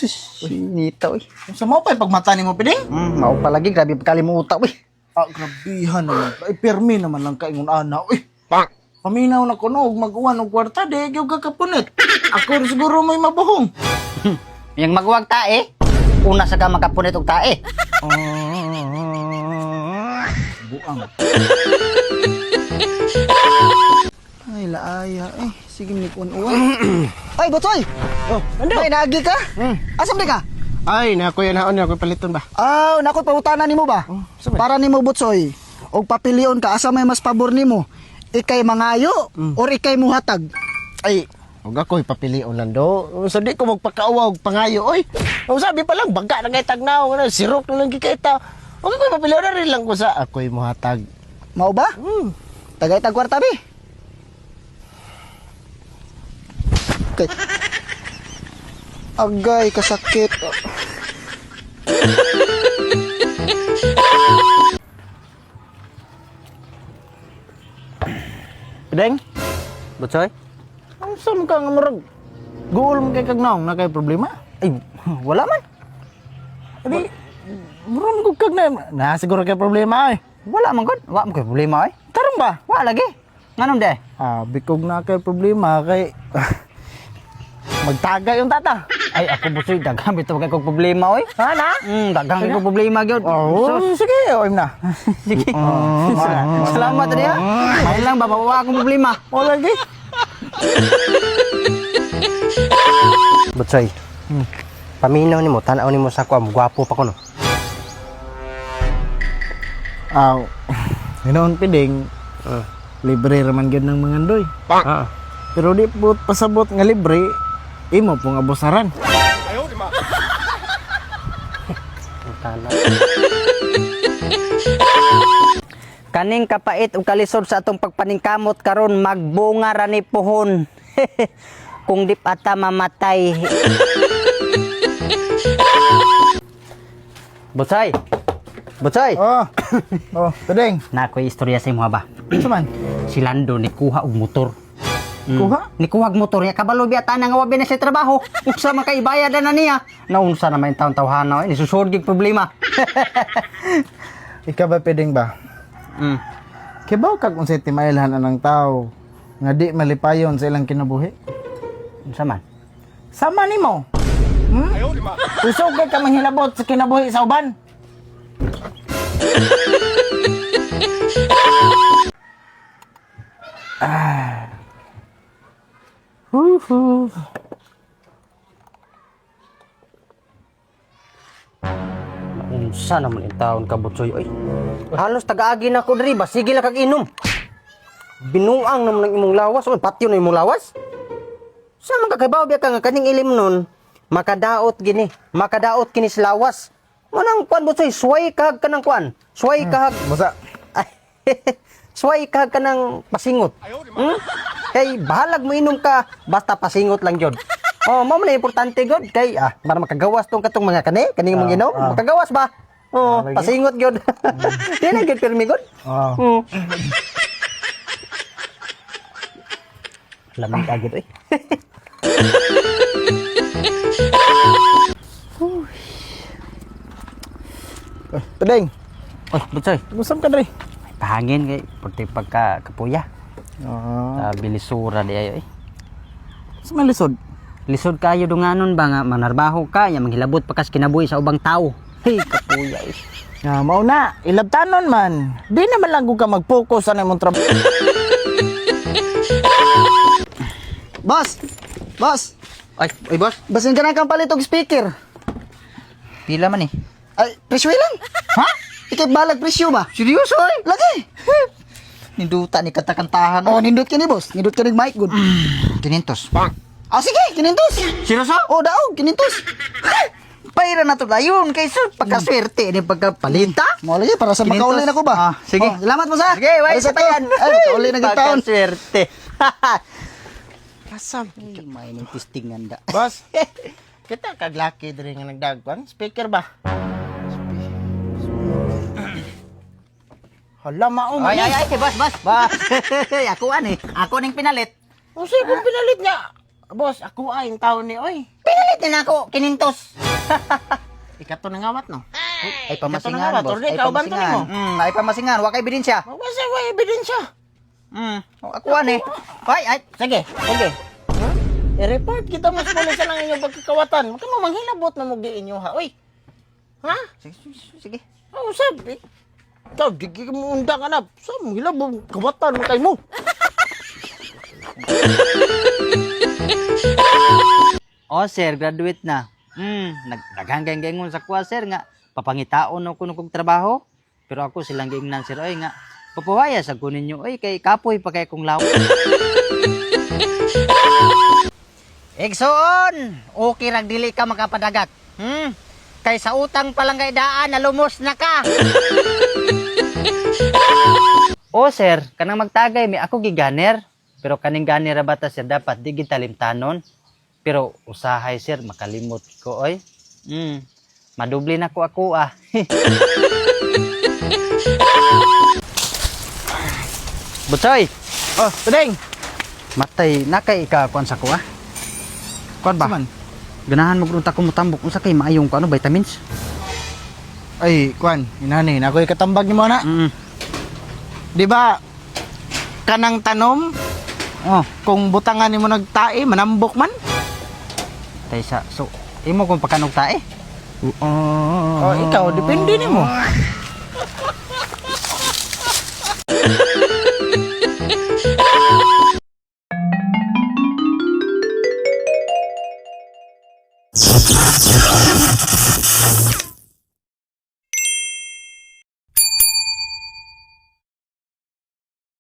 Sinita, uy. Sa mo pa pagmata ni mo piding? Mau pa lagi, grabe pagkalimutan, uy. Ah, grabihan naman. Ay, permi naman lang kaingon ana, uy. Paminaw na ko no, mag-uwan og kwarta, di gyud kakapunit. Ako rin siguro may mabuhong. Yang magwag tae, una sa ka makapunit og tae. Buang. Ay, laaya eh. Sige ni uwan. Ay, Butsoy! Oh, ano? May naagi ka? Asam di ka? Ay, naku yan haon, naku paliton ba? Ah, nakoy pangutanan nimo ba? sabay. Para nimo Butsoy, og papilion ka asa may mas pabor nimo? Ikay mangayo or ikay muhatag? Ay, huwag ako ipapilion lang do. So di ko magpakaawa og pangayo, oy. O sabi pa lang, bangka na kay tagnaw, sirok na lang kikaita. Huwag ako ipapilion na rin lang ko sa ako'y muhatag. Mao ba? Tagay tag kwarta bi. Okay. Agay kasakit. Deng, Butsoy? ang saan ka nga murag? Guol mo kay kagnaong na kay problema? Ay, wala man. Adi, murag mo kag na siguro kay problema ay. Wala man gud. Wa mo kay problema ay. Tarong ba? Wa lagi. Nganom de? Ah, bikog na kay problema kay magtagay yung tata. Ay, ako Butsoy, daghang bitaw kay kog problema oy. Ha na? Daghang kay kog problema gyud. Oh, sige, oy na. Sige. Salamat rin ha. May lang ba mawawa akong problema. O lagi. Butsoy, paminaw nimo, tanaw nimo sa ko, gwapo pa ko no. Aw. Ginoon piding. Libre raman gyud ng mga andoy. Pero di po pasabot nga libre, imo pong abusaran. Kaning kapait ug kalisod sa atong pagpaningkamot karon magbunga ra ni puhon. Kung di pa ta mamatay. Butsoy. Butsoy. Oh. Oh, piding. Nakoy istorya sa imo ba? Suman. Si Lando ni kuha og motor. Kuha? Ni kuha og motor ya kabalo biya ta nga wabi na sa trabaho. Uksa man kay bayad na niya. Naunsa na may taon-tawhana ni susod gig problema. Ikaw ba piding ba? Kibaw kag unsay timailhan anang tao nga di malipayon sa ilang kinabuhi. Unsa man? Sama nimo. Usog kay ka manghilabot sa kinabuhi sa uban. Unsa naman yung taon ka Butsoy oy. Halos tagaagi na ko diri ba sige la kag inom. Binuang naman ng imong lawas o patio na imong lawas. Sa man kakabaw biya ka nga kaning ilim nun makadaot gini. Makadaot kini sa lawas. Manang kuan Butsoy suway kahag kanang kuan. Suway kahag Basa. suway kahag kanang pasingot. Kay bahalag mo inom ka basta pasingot lang jud. Oh, mo man importante god kay para makagawas tong katong mga kaning mong inom, makagawas ba? Oh, lagi. pasingot gyud. Di na gyud pirmi god. Oh. Lamig agad eh. Piding. Oy, Butsoy, Gusam ka diri. pahangin kay puti pagka kapuya. Oh. Sa bilisura di ayo eh. Sa malisod. Lisod kayo dunganon ba nga manarbaho ka, ya manghilabot pa kas kinabuhi sa ubang tao. Hey, kapuya eh. Nga mao na, ilabtanon man. Di naman lang ko ka mag-focus sa imong trabaho. Boss! Boss! Ay, boss. Basin ka na kang palit og speaker. Pila man eh. Ay, presyo lang. Ha? Ikay balag presyo ba? Seryoso ay? Lagi. Ninduta ni katakantahan. Oh, nindut kini boss. Nindut kini mic good. 500. Ah, sige, 500. Seryoso? Oh, daog, 500. Paira na to dayon kay sir pagkaswerte ni pagkapalinta. Mo lagi para sa makauli na ko ba? Sige. Oh, salamat mo sa. Sige, wait sa tayan. Ay, makauli na gid taon. Pagkaswerte. Kasam. May nang tistingan da. Boss. Kita kag laki diri nga nagdagwan. Speaker ba? Hala mao man. Ay, boss. Boss. Ako ani. Ako ning pinalit. O sige kung pinalit niya. Boss, ako ay yung taon ni oy. Pinalit Palit na ako, kinintos. Ikato na ngawat no. Ay pamasingan, Ikato na nga ba? boss. Tordi, Ay ikaw ba ito pamasingan. Ay pamasingan, wa kay ebidensya. Wala wa ebidensya. Ako ani. Ay. Sige, sige. I-report kita mo sa pulis lang inyong pagkakawatan. Huwag ka mo manghilabot na mo inyo ha. Uy. Ha? Sige. Oh, sabi. Ikaw, di mo unda ka na. Sa mo hilabot, kawatan mo kay mo. Oh, sir, graduate na. Naghanggang-gangon sa kuha, sir, nga. Papangitaon ako nung kong trabaho. Pero ako silang giingnan, sir, oy, nga. Papuhaya sa kunin nyo, oy, kay kapoy pa kay kong law. Igsoon! Okay rag dili ka makapadagat. Kay sa utang pa lang kay daan, nalumos na ka. Oh, sir, kanang magtagay, may ako giganer. Pero kaning ganer ra bata sir dapat di gitalimtanon. Pero usahay sir makalimot ko oy. Madubli na ko ako ah. Butsoy. Oh, tudeng. Matay na kay ka kuan sa ko ah. Kuan ba? Saman? Ganahan mo grunta ko mutambok unsa kay maayong ko ano vitamins. Ay, kwan, inani, na ako'y katambag ni mo na. Di ba, kanang tanom, Oh, kung butangan ni mo nagtae, manambok man? tay sa so imo kung pagkanog tae. Oh, ikaw, depende ni mo.